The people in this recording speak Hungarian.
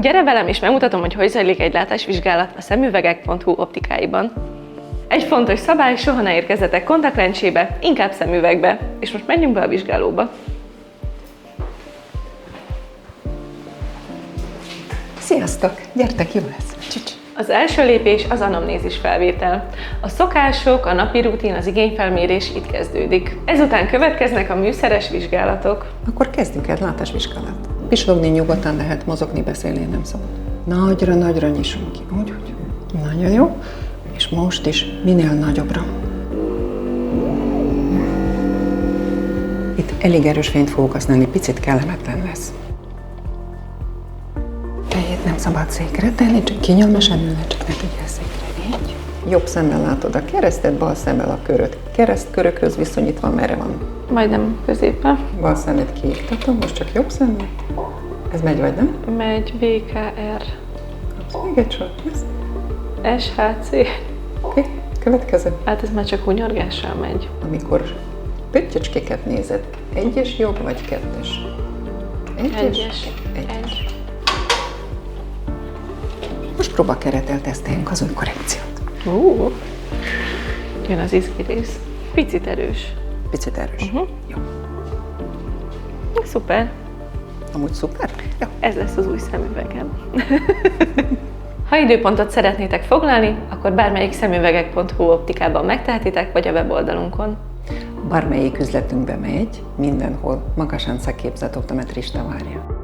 Gyere velem, és megmutatom, hogy zajlik egy látásvizsgálat a szemüvegek.hu optikáiban. Egy fontos szabály, soha ne érkezzetek kontaktlencsébe, inkább szemüvegbe. És most menjünk be a vizsgálóba. Sziasztok! Gyertek, jó lesz! Csics! Az első lépés az anamnézis felvétel. A szokások, a napi rutin, az igényfelmérés itt kezdődik. Ezután következnek a műszeres vizsgálatok. Akkor kezdjük el látásvizsgálat. Pislogni nyugodtan lehet, mozogni, beszélni nem szabad. Nagyra-nagyra nyissunk ki. Úgy. Nagyon jó. És most is minél nagyobbra. Itt elég erős fényt fogok használni, picit kellemetlen lesz. Fejét nem szabad székre tenni, csak kényelmesen ülne, csak ne tudjál székre. Így. Jobb szemmel látod a keresztet, bal szemmel a köröt. Keresztkörökhöz viszonyítva merre van? Majdnem középen. Bal szemet kiiktatom, most csak jobb szemmel. Ez megy vagy nem? Megy VKR. Még egy sor, lesz. SHC. Oké, következő. Hát ez már csak hunyorgással megy. Amikor pöttyecskéket nézed, egyes jobb vagy kettes? Egyes. Most próbakerettel teszteljünk az új korrekciót. Jön az izgi rész. Picit erős. Picit erős. Jó. Szuper. Amúgy szuper? Jó. Ez lesz az új szemüvegem. Ha időpontot szeretnétek foglalni, akkor bármelyik szemüvegek.hu optikában megtehetitek, vagy a weboldalunkon. Bármelyik üzletünkbe megy, mindenhol magasan szakképzett optometrista várja.